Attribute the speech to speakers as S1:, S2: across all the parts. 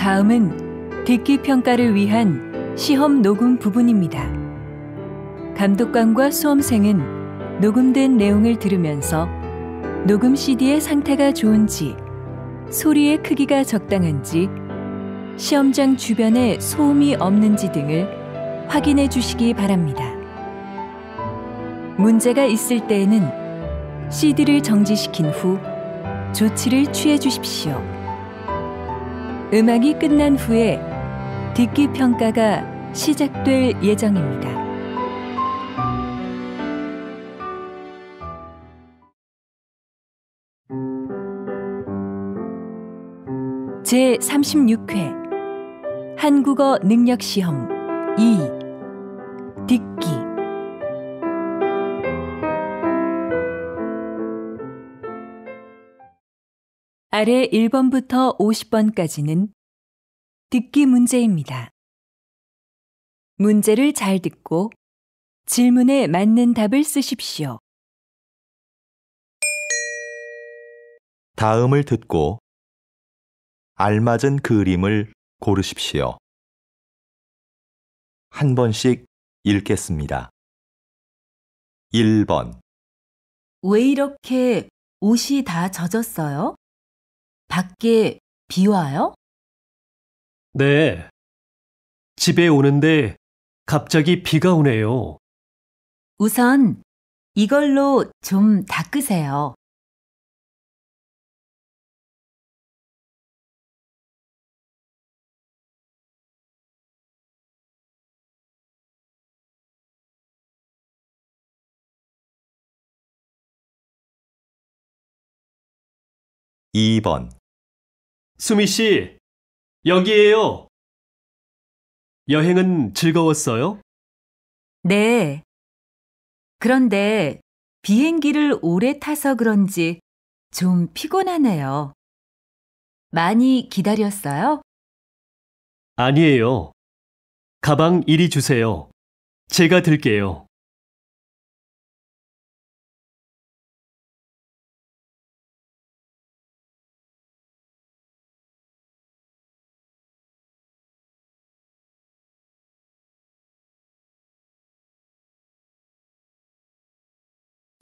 S1: 다음은 듣기 평가를 위한 시험 녹음 부분입니다. 감독관과 수험생은 녹음된 내용을 들으면서 녹음 CD의 상태가 좋은지, 소리의 크기가 적당한지, 시험장 주변에 소음이 없는지 등을 확인해 주시기 바랍니다. 문제가 있을 때에는 CD를 정지시킨 후 조치를 취해 주십시오. 음악이 끝난 후에 듣기 평가가 시작될 예정입니다. 제36회 한국어 능력 시험 2 듣기. 아래 1번부터 50번까지는 듣기 문제입니다. 문제를 잘 듣고 질문에 맞는 답을 쓰십시오.
S2: 다음을 듣고 알맞은 그림을 고르십시오. 한 번씩 읽겠습니다. 1번.
S3: 왜 이렇게 옷이 다 젖었어요? 밖에 비 와요?
S4: 네. 집에 오는데 갑자기 비가 오네요.
S3: 우선 이걸로 좀 닦으세요.
S2: 2번.
S4: 수미 씨, 여기에요. 여행은 즐거웠어요?
S3: 네. 그런데 비행기를 오래 타서 그런지 좀 피곤하네요. 많이 기다렸어요?
S4: 아니에요. 가방 이리 주세요. 제가 들게요.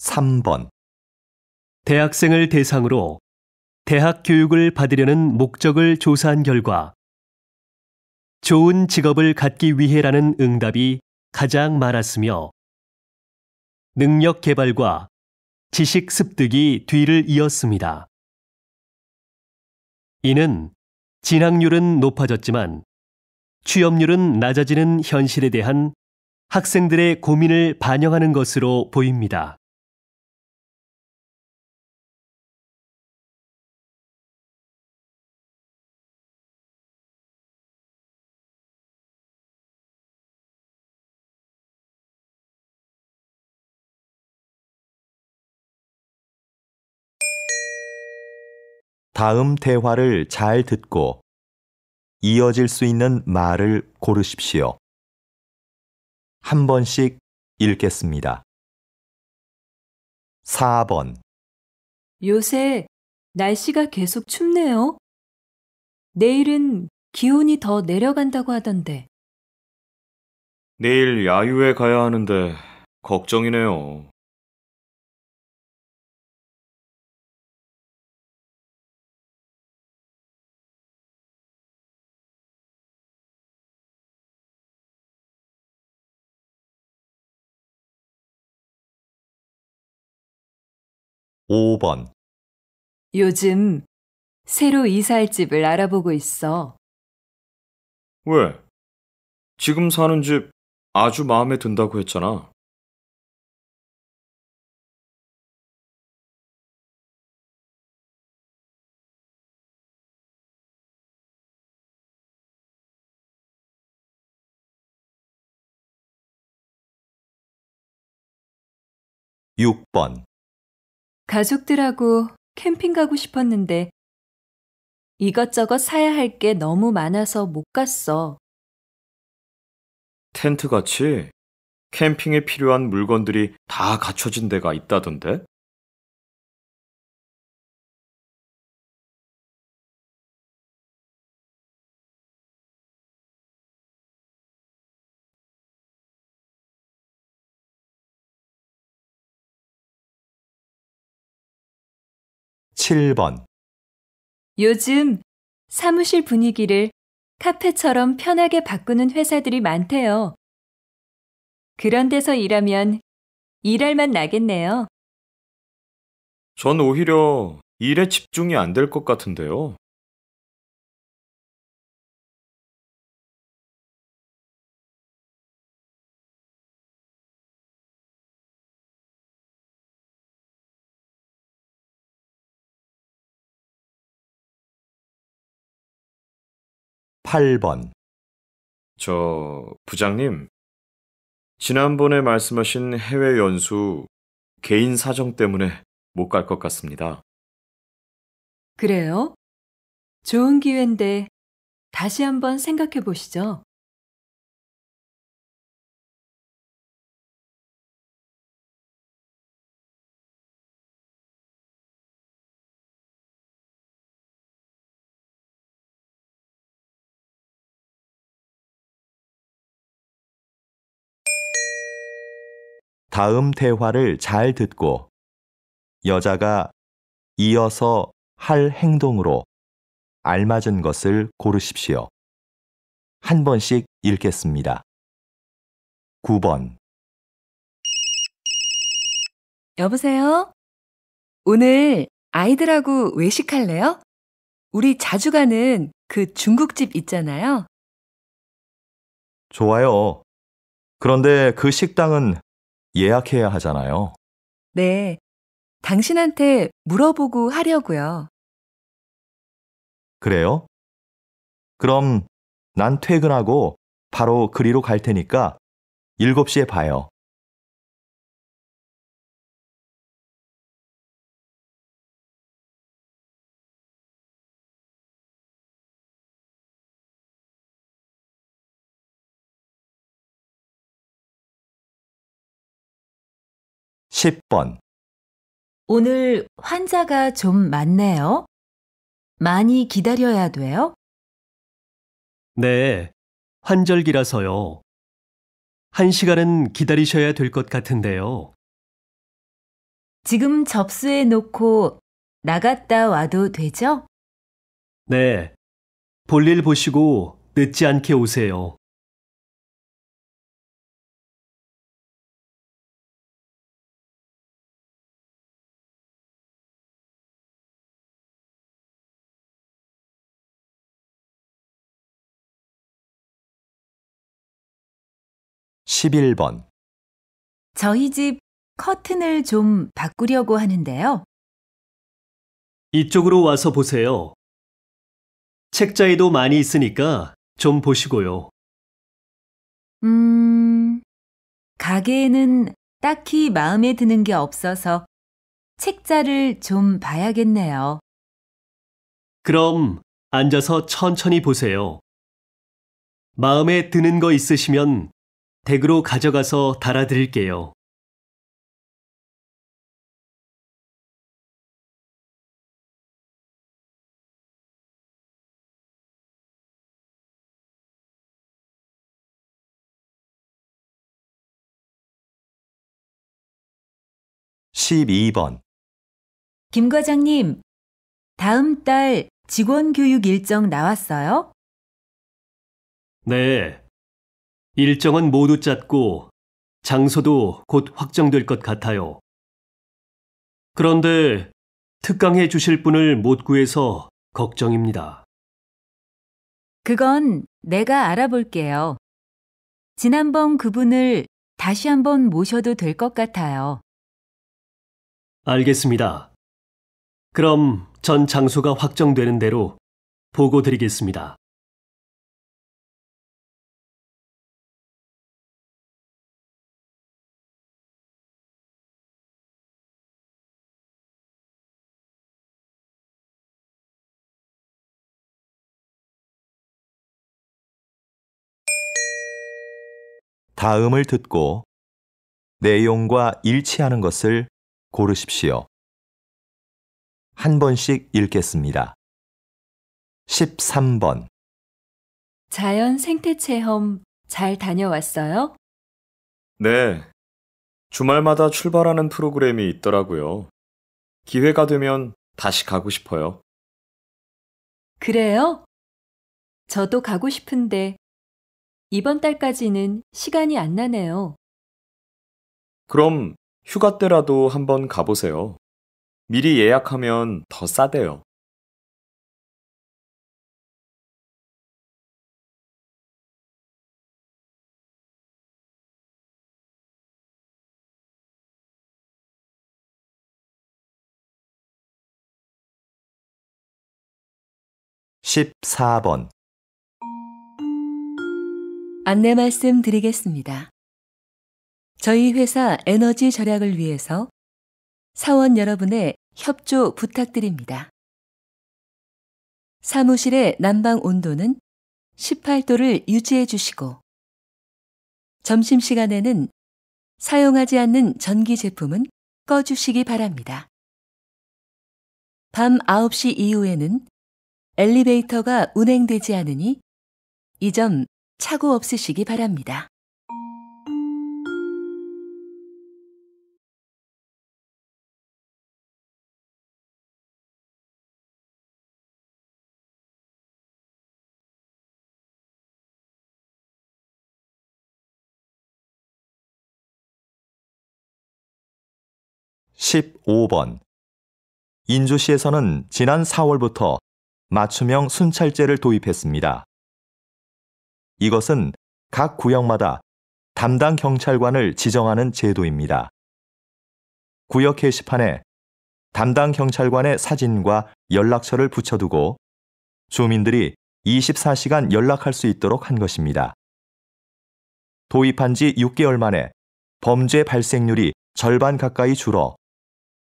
S2: 3번.
S4: 대학생을 대상으로 대학 교육을 받으려는 목적을 조사한 결과 좋은 직업을 갖기 위해라는 응답이 가장 많았으며 능력 개발과 지식 습득이 뒤를 이었습니다. 이는 진학률은 높아졌지만 취업률은 낮아지는 현실에 대한 학생들의 고민을 반영하는 것으로 보입니다.
S2: 다음 대화를 잘 듣고 이어질 수 있는 말을 고르십시오. 한 번씩 읽겠습니다. 4번.
S1: 요새 날씨가 계속 춥네요. 내일은 기온이 더 내려간다고 하던데.
S5: 내일 야유회 가야 하는데 걱정이네요.
S2: 5번.
S1: 요즘 새로 이사할 집을 알아보고 있어.
S5: 왜? 지금 사는 집 아주 마음에 든다고 했잖아.
S2: 6번.
S1: 가족들하고 캠핑 가고 싶었는데 이것저것 사야 할 게 너무 많아서 못 갔어.
S5: 텐트 같이 캠핑에 필요한 물건들이 다 갖춰진 데가 있다던데?
S2: 7번.
S1: 요즘 사무실 분위기를 카페처럼 편하게 바꾸는 회사들이 많대요. 그런 데서 일하면 일할 맛 나겠네요.
S5: 전 오히려 일에 집중이 안 될 것 같은데요.
S2: 팔 번.
S5: 부장님, 지난번에 말씀하신 해외 연수 개인 사정 때문에 못 갈 것 같습니다.
S1: 그래요? 좋은 기회인데 다시 한번 생각해 보시죠.
S2: 다음 대화를 잘 듣고 여자가 이어서 할 행동으로 알맞은 것을 고르십시오. 한 번씩 읽겠습니다. 9번.
S6: 여보세요? 오늘 아이들하고 외식할래요? 우리 자주 가는 그 중국집 있잖아요.
S2: 좋아요. 그런데 그 식당은 예약해야 하잖아요.
S6: 네, 당신한테 물어보고 하려고요.
S2: 그래요? 그럼 난 퇴근하고 바로 그리로 갈 테니까 7시에 봐요. 십 번.
S3: 오늘 환자가 좀 많네요. 많이 기다려야 돼요?
S4: 네, 환절기라서요. 1시간은 기다리셔야 될 것 같은데요.
S3: 지금 접수해 놓고 나갔다 와도 되죠?
S4: 네, 볼일 보시고 늦지 않게 오세요.
S2: 십일 번.
S3: 저희 집 커튼을 좀 바꾸려고 하는데요.
S4: 이쪽으로 와서 보세요. 책자에도 많이 있으니까 좀 보시고요.
S3: 가게에는 딱히 마음에 드는 게 없어서 책자를 좀 봐야겠네요.
S4: 그럼 앉아서 천천히 보세요. 마음에 드는 거 있으시면 댁으로 가져가서 달아드릴게요.
S2: 십이 번.
S3: 김 과장님, 다음 달 직원 교육 일정 나왔어요?
S4: 네. 일정은 모두 짰고 장소도 곧 확정될 것 같아요. 그런데 특강해 주실 분을 못 구해서 걱정입니다.
S3: 그건 내가 알아볼게요. 지난번 그분을 다시 한번 모셔도 될 것 같아요.
S4: 알겠습니다. 그럼 전 장소가 확정되는 대로 보고 드리겠습니다.
S2: 다음을 듣고 내용과 일치하는 것을 고르십시오. 한 번씩 읽겠습니다. 13번.
S1: 자연 생태 체험 잘 다녀왔어요?
S5: 네, 주말마다 출발하는 프로그램이 있더라고요. 기회가 되면 다시 가고 싶어요.
S1: 그래요? 저도 가고 싶은데 이번 달까지는 시간이 안 나네요.
S5: 그럼 휴가 때라도 한번 가보세요. 미리 예약하면 더 싸대요.
S2: 십사 번
S6: 안내 말씀 드리겠습니다. 저희 회사 에너지 절약을 위해서 사원 여러분의 협조 부탁드립니다. 사무실의 난방 온도는 18도를 유지해 주시고, 점심시간에는 사용하지 않는 전기 제품은 꺼주시기 바랍니다. 밤 9시 이후에는 엘리베이터가 운행되지 않으니 이 점 착오 없으시기 바랍니다.
S2: 십오 번 인주시에서는 지난 4월부터 맞춤형 순찰제를 도입했습니다. 이것은 각 구역마다 담당 경찰관을 지정하는 제도입니다. 구역 게시판에 담당 경찰관의 사진과 연락처를 붙여두고 주민들이 24시간 연락할 수 있도록 한 것입니다. 도입한 지 6개월 만에 범죄 발생률이 절반 가까이 줄어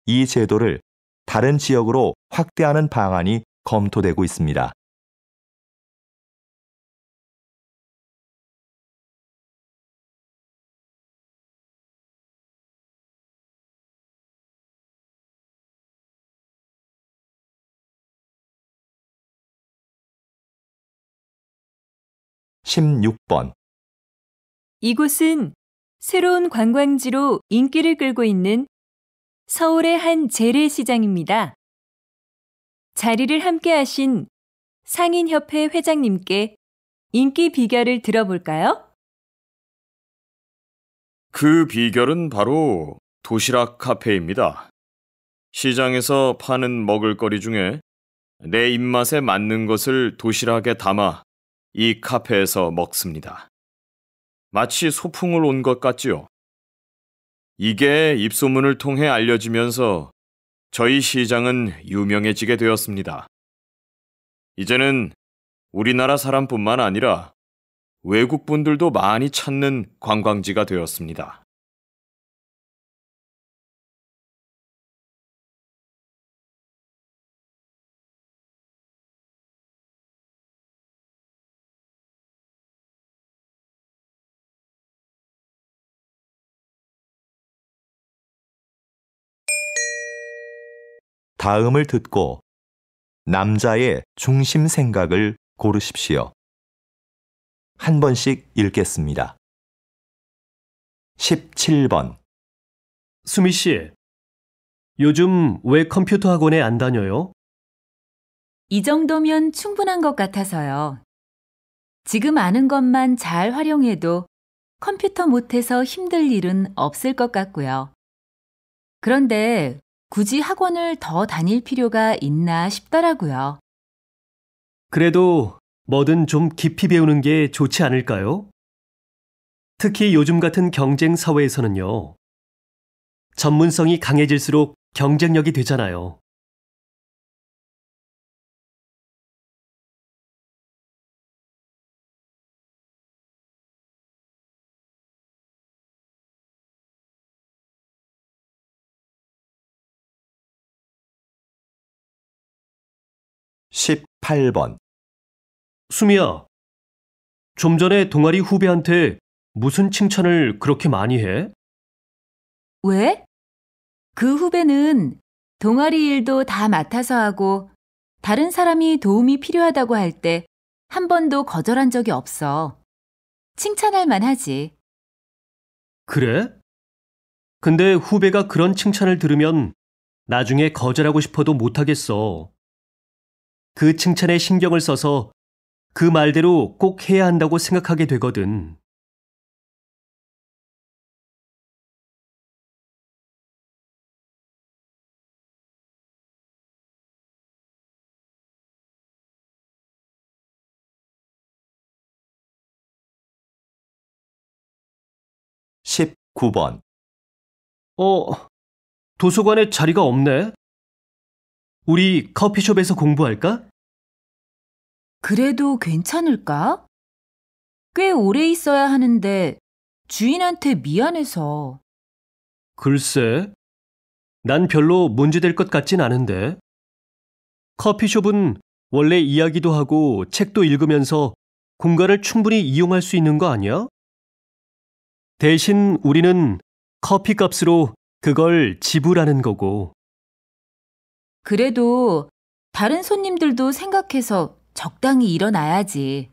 S2: 이 제도를 다른 지역으로 확대하는 방안이 검토되고 있습니다. 십육 번
S1: 이곳은 새로운 관광지로 인기를 끌고 있는 서울의 한 재래시장입니다. 자리를 함께 하신 상인협회 회장님께 인기 비결을 들어볼까요?
S5: 그 비결은 바로 도시락 카페입니다. 시장에서 파는 먹을거리 중에 내 입맛에 맞는 것을 도시락에 담아 이 카페에서 먹습니다. 마치 소풍을 온 것 같지요. 이게 입소문을 통해 알려지면서 저희 시장은 유명해지게 되었습니다. 이제는 우리나라 사람뿐만 아니라 외국 분들도 많이 찾는 관광지가 되었습니다.
S2: 다음을 듣고 남자의 중심 생각을 고르십시오. 한 번씩 읽겠습니다. 17번
S4: 수미 씨, 요즘 왜 컴퓨터 학원에 안 다녀요?
S3: 이 정도면 충분한 것 같아서요. 지금 아는 것만 잘 활용해도 컴퓨터 못해서 힘들 일은 없을 것 같고요. 그런데 굳이 학원을 더 다닐 필요가 있나 싶더라고요.
S4: 그래도 뭐든 좀 깊이 배우는 게 좋지 않을까요? 특히 요즘 같은 경쟁 사회에서는요. 전문성이 강해질수록 경쟁력이 되잖아요.
S2: 십팔 번
S4: 수미야, 좀 전에 동아리 후배한테 무슨 칭찬을 그렇게 많이 해?
S3: 왜? 그 후배는 동아리 일도 다 맡아서 하고 다른 사람이 도움이 필요하다고 할 때 한 번도 거절한 적이 없어. 칭찬할 만하지.
S4: 그래? 근데 후배가 그런 칭찬을 들으면 나중에 거절하고 싶어도 못하겠어. 그 칭찬에 신경을 써서 그 말대로 꼭 해야 한다고 생각하게 되거든.
S2: 십구 번
S4: 도서관에 자리가 없네. 우리 커피숍에서 공부할까?
S3: 그래도 괜찮을까? 꽤 오래 있어야 하는데 주인한테 미안해서.
S4: 글쎄, 난 별로 문제될 것 같진 않은데. 커피숍은 원래 이야기도 하고 책도 읽으면서 공간을 충분히 이용할 수 있는 거 아니야? 대신 우리는 커피 값으로 그걸 지불하는 거고.
S3: 그래도 다른 손님들도 생각해서 적당히 일어나야지.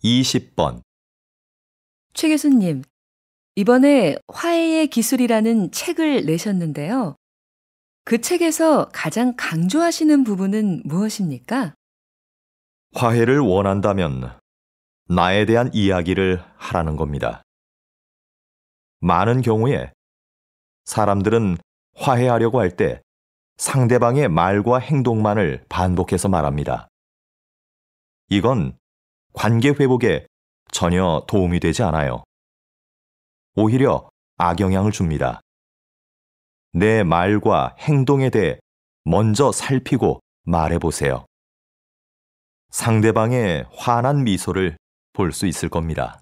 S2: 이십 번
S6: 최 교수님, 이번에 화해의 기술이라는 책을 내셨는데요. 그 책에서 가장 강조하시는 부분은 무엇입니까?
S2: 화해를 원한다면 나에 대한 이야기를 하라는 겁니다. 많은 경우에 사람들은 화해하려고 할 때 상대방의 말과 행동만을 반복해서 말합니다. 이건 관계 회복에 전혀 도움이 되지 않아요. 오히려 악영향을 줍니다. 내 말과 행동에 대해 먼저 살피고 말해보세요. 상대방의 환한 미소를 볼 수 있을 겁니다.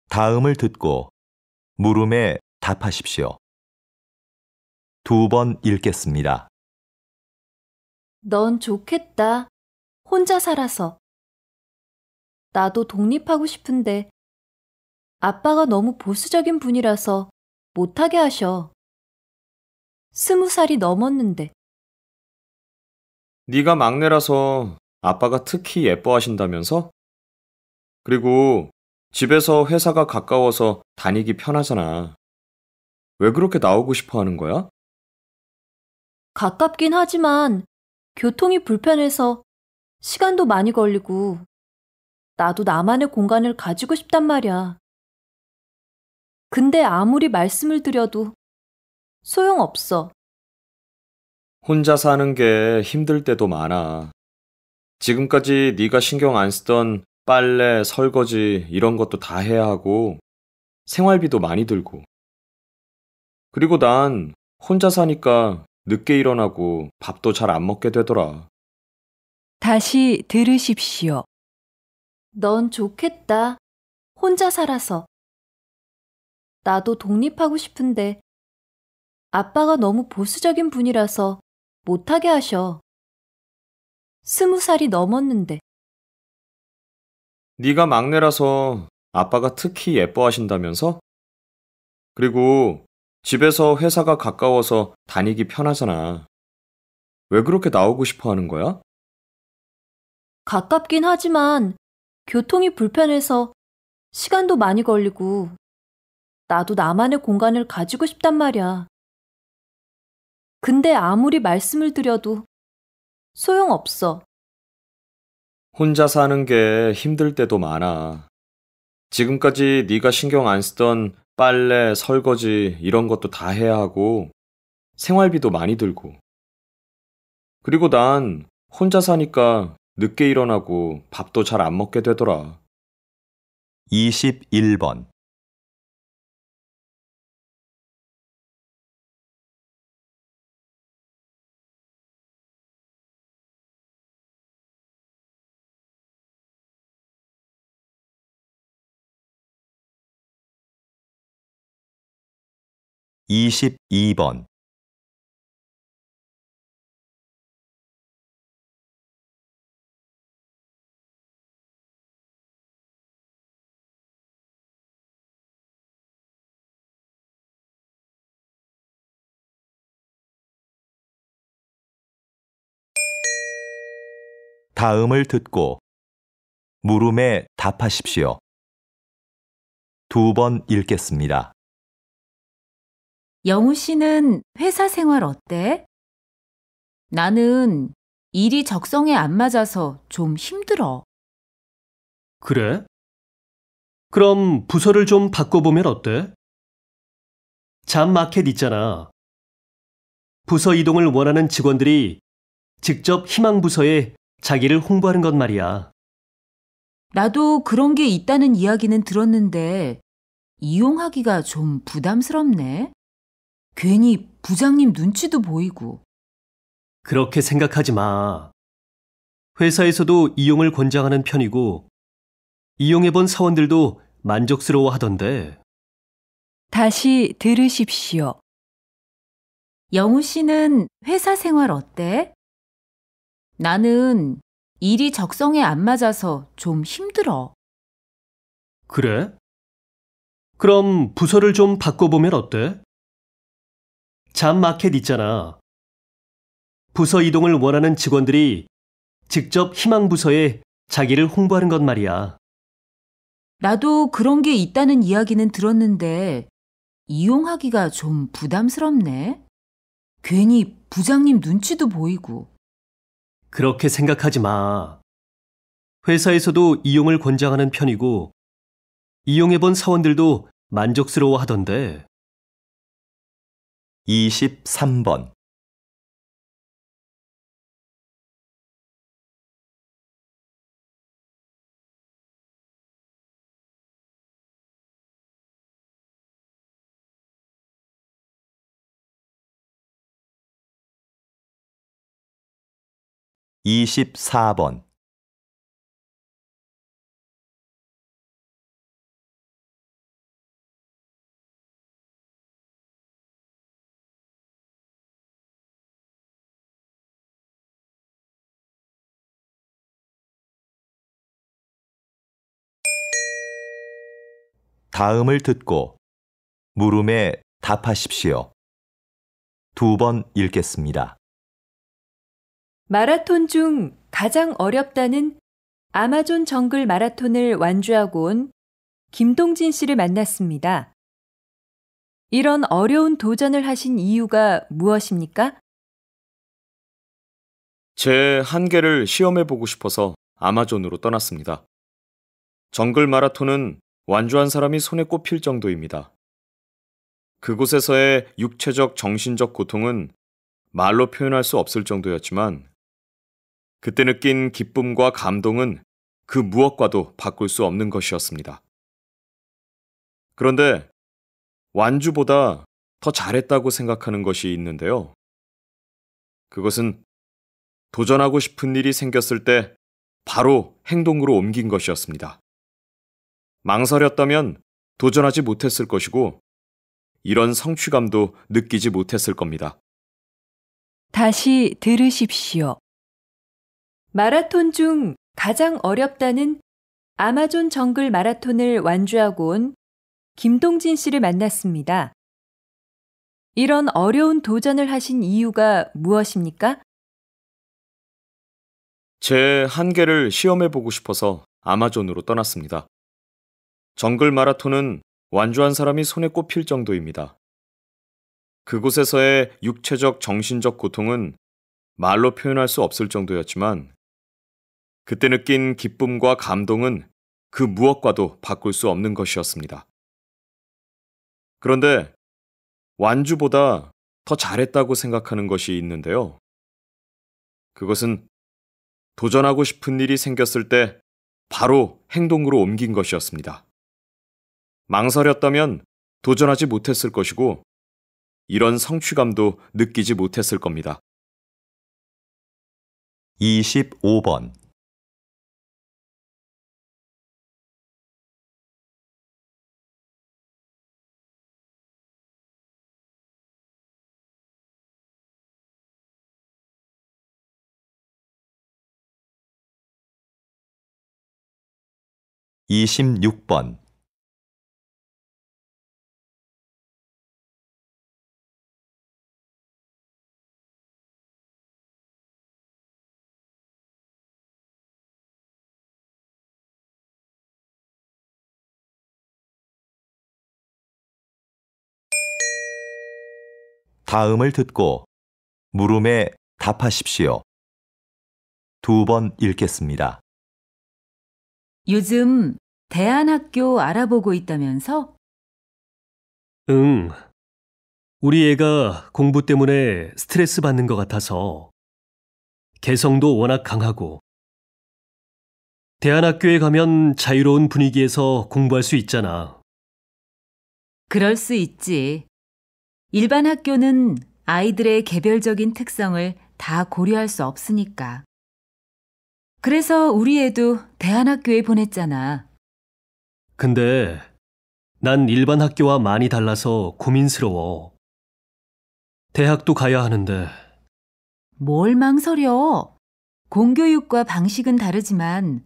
S2: 다음을 듣고 물음에 답하십시오. 두 번 읽겠습니다.
S1: 넌 좋겠다. 혼자 살아서. 나도 독립하고 싶은데 아빠가 너무 보수적인 분이라서 못하게 하셔. 20살이 넘었는데.
S5: 네가 막내라서 아빠가 특히 예뻐하신다면서? 그리고 집에서 회사가 가까워서 다니기 편하잖아. 왜 그렇게 나오고 싶어 하는 거야?
S1: 가깝긴 하지만 교통이 불편해서 시간도 많이 걸리고 나도 나만의 공간을 가지고 싶단 말이야. 근데 아무리 말씀을 드려도 소용없어.
S5: 혼자 사는 게 힘들 때도 많아. 지금까지 네가 신경 안 쓰던 빨래, 설거지 이런 것도 다 해야 하고 생활비도 많이 들고. 그리고 난 혼자 사니까 늦게 일어나고 밥도 잘 안 먹게 되더라.
S6: 다시 들으십시오.
S1: 넌 좋겠다. 혼자 살아서. 나도 독립하고 싶은데 아빠가 너무 보수적인 분이라서 못하게 하셔. 20살이 넘었는데.
S5: 네가 막내라서 아빠가 특히 예뻐하신다면서? 그리고 집에서 회사가 가까워서 다니기 편하잖아. 왜 그렇게 나오고 싶어 하는 거야?
S1: 가깝긴 하지만 교통이 불편해서 시간도 많이 걸리고 나도 나만의 공간을 가지고 싶단 말이야. 근데 아무리 말씀을 드려도 소용없어.
S5: 혼자 사는 게 힘들 때도 많아. 지금까지 네가 신경 안 쓰던 빨래, 설거지 이런 것도 다 해야 하고 생활비도 많이 들고. 그리고 난 혼자 사니까 늦게 일어나고 밥도 잘 안 먹게 되더라.
S2: 21번 22번, 다음을 듣고 물음에 답하십시오. 2번 읽겠습니다.
S3: 영우 씨는 회사 생활 어때? 나는 일이 적성에 안 맞아서 좀 힘들어.
S4: 그래? 그럼 부서를 좀 바꿔보면 어때? 잡마켓 있잖아. 부서 이동을 원하는 직원들이 직접 희망 부서에 자기를 홍보하는 것 말이야.
S3: 나도 그런 게 있다는 이야기는 들었는데 이용하기가 좀 부담스럽네. 괜히 부장님 눈치도 보이고.
S4: 그렇게 생각하지 마. 회사에서도 이용을 권장하는 편이고, 이용해본 사원들도 만족스러워 하던데.
S1: 다시 들으십시오.
S3: 영우 씨는 회사 생활 어때? 나는 일이 적성에 안 맞아서 좀 힘들어.
S4: 그래? 그럼 부서를 좀 바꿔보면 어때? 잡마켓 있잖아. 부서 이동을 원하는 직원들이 직접 희망 부서에 자기를 홍보하는 것 말이야.
S3: 나도 그런 게 있다는 이야기는 들었는데 이용하기가 좀 부담스럽네. 괜히 부장님 눈치도 보이고.
S4: 그렇게 생각하지 마. 회사에서도 이용을 권장하는 편이고, 이용해본 사원들도 만족스러워 하던데.
S2: 23번, (24번) 다음을 듣고 물음에 답하십시오. 2번 읽겠습니다.
S1: 마라톤 중 가장 어렵다는 아마존 정글 마라톤을 완주하고 온 김동진 씨를 만났습니다. 이런 어려운 도전을 하신 이유가 무엇입니까?
S5: 제 한계를 시험해보고 싶어서 아마존으로 떠났습니다. 정글 마라톤은 완주한 사람이 손에 꼽힐 정도입니다. 그곳에서의 육체적, 정신적 고통은 말로 표현할 수 없을 정도였지만 그때 느낀 기쁨과 감동은 그 무엇과도 바꿀 수 없는 것이었습니다. 그런데 완주보다 더 잘했다고 생각하는 것이 있는데요. 그것은 도전하고 싶은 일이 생겼을 때 바로 행동으로 옮긴 것이었습니다. 망설였다면 도전하지 못했을 것이고 이런 성취감도 느끼지 못했을 겁니다.
S1: 다시 들으십시오. 마라톤 중 가장 어렵다는 아마존 정글 마라톤을 완주하고 온 김동진 씨를 만났습니다. 이런 어려운 도전을 하신 이유가 무엇입니까?
S5: 제 한계를 시험해보고 싶어서 아마존으로 떠났습니다. 정글 마라톤은 완주한 사람이 손에 꼽힐 정도입니다. 그곳에서의 육체적, 정신적 고통은 말로 표현할 수 없을 정도였지만 그때 느낀 기쁨과 감동은 그 무엇과도 바꿀 수 없는 것이었습니다. 그런데 완주보다 더 잘했다고 생각하는 것이 있는데요. 그것은 도전하고 싶은 일이 생겼을 때 바로 행동으로 옮긴 것이었습니다. 망설였다면 도전하지 못했을 것이고 이런 성취감도 느끼지 못했을 겁니다.
S2: 25번 26번, 다음을 듣고 물음에 답하십시오. 2번 읽겠습니다.
S3: 요즘 대안학교 알아보고 있다면서?
S4: 응. 우리 애가 공부 때문에 스트레스 받는 것 같아서 개성도 워낙 강하고 대안학교에 가면 자유로운 분위기에서 공부할 수 있잖아.
S3: 그럴 수 있지. 일반 학교는 아이들의 개별적인 특성을 다 고려할 수 없으니까. 그래서 우리 애도 대안학교에 보냈잖아.
S4: 근데 난 일반 학교와 많이 달라서 고민스러워. 대학도 가야 하는데.
S3: 뭘 망설여? 공교육과 방식은 다르지만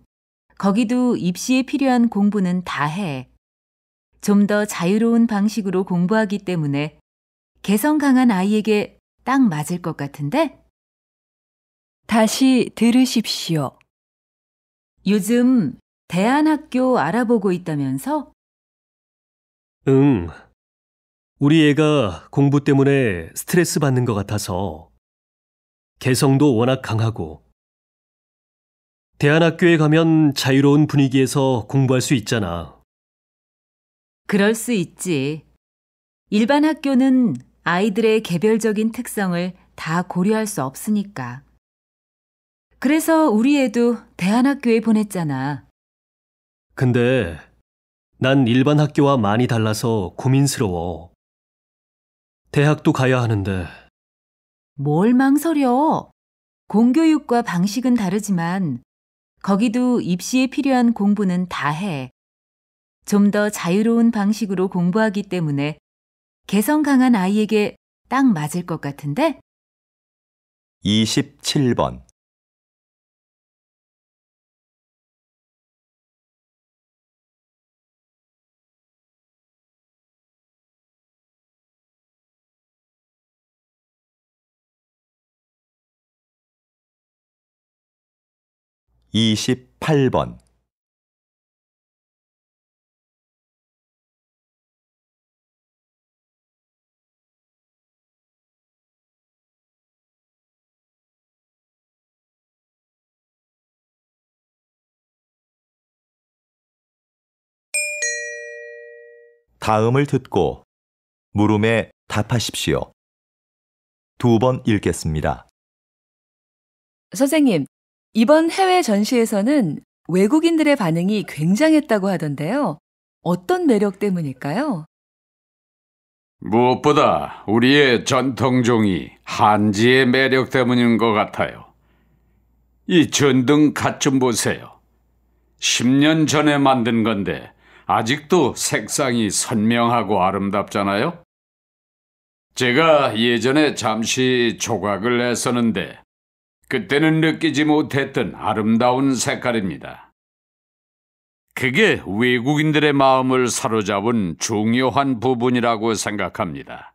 S3: 거기도 입시에 필요한 공부는 다 해. 좀 더 자유로운 방식으로 공부하기 때문에 개성 강한 아이에게 딱 맞을 것 같은데?
S6: 다시 들으십시오.
S3: 요즘 대안학교 알아보고 있다면서?
S4: 응. 우리 애가 공부 때문에 스트레스 받는 것 같아서 개성도 워낙 강하고 대안학교에 가면 자유로운 분위기에서 공부할 수 있잖아.
S3: 그럴 수 있지. 일반 학교는 아이들의 개별적인 특성을 다 고려할 수 없으니까. 그래서 우리 애도 대안학교에 보냈잖아.
S4: 근데 난 일반 학교와 많이 달라서 고민스러워. 대학도 가야 하는데.
S3: 뭘 망설여? 공교육과 방식은 다르지만 거기도 입시에 필요한 공부는 다 해. 좀 더 자유로운 방식으로 공부하기 때문에 개성 강한 아이에게 딱 맞을 것 같은데?
S2: 27번, (28번) 다음을 듣고 물음에 답하십시오. 2번 읽겠습니다.
S6: 선생님, 이번 해외 전시에서는 외국인들의 반응이 굉장했다고 하던데요. 어떤 매력 때문일까요?
S7: 무엇보다 우리의 전통종이 한지의 매력 때문인 것 같아요. 이 전등 갓 좀 보세요. 10년 전에 만든 건데 아직도 색상이 선명하고 아름답잖아요. 제가 예전에 잠시 조각을 했었는데 그때는 느끼지 못했던 아름다운 색깔입니다. 그게 외국인들의 마음을 사로잡은 중요한 부분이라고 생각합니다.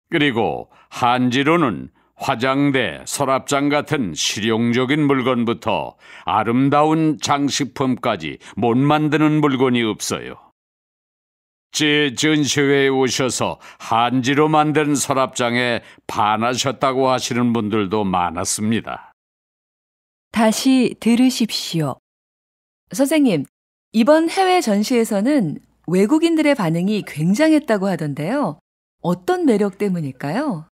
S7: 그리고 한지로는 화장대, 서랍장 같은 실용적인 물건부터 아름다운 장식품까지 못 만드는 물건이 없어요. 제 전시회에 오셔서 한지로 만든 서랍장에 반하셨다고 하시는 분들도 많았습니다.
S6: 다시 들으십시오. 선생님, 이번 해외 전시에서는 외국인들의 반응이 굉장했다고 하던데요. 어떤 매력 때문일까요?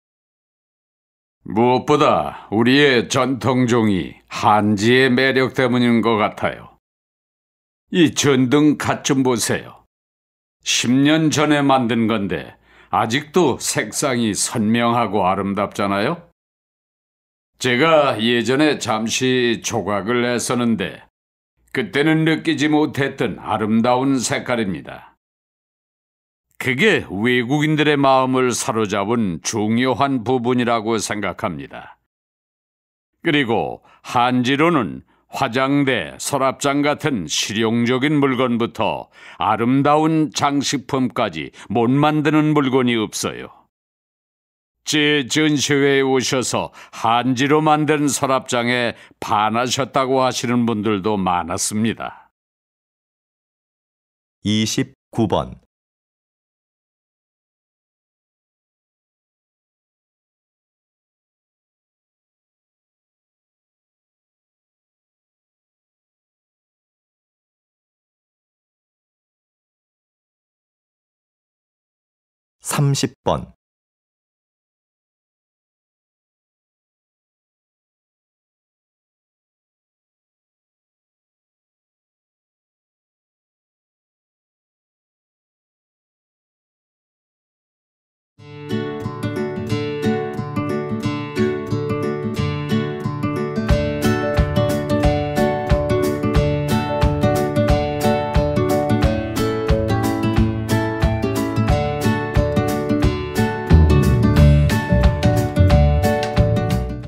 S7: 무엇보다 우리의 전통종이 한지의 매력 때문인 것 같아요. 이 전등 갓 좀 보세요. 10년 전에 만든 건데 아직도 색상이 선명하고 아름답잖아요. 제가 예전에 잠시 조각을 했었는데 그때는 느끼지 못했던 아름다운 색깔입니다. 그게 외국인들의 마음을 사로잡은 중요한 부분이라고 생각합니다. 그리고 한지로는 화장대, 서랍장 같은 실용적인 물건부터 아름다운 장식품까지 못 만드는 물건이 없어요. 제 전시회에 오셔서 한지로 만든 서랍장에 반하셨다고 하시는 분들도 많았습니다.
S2: 29번. (30번)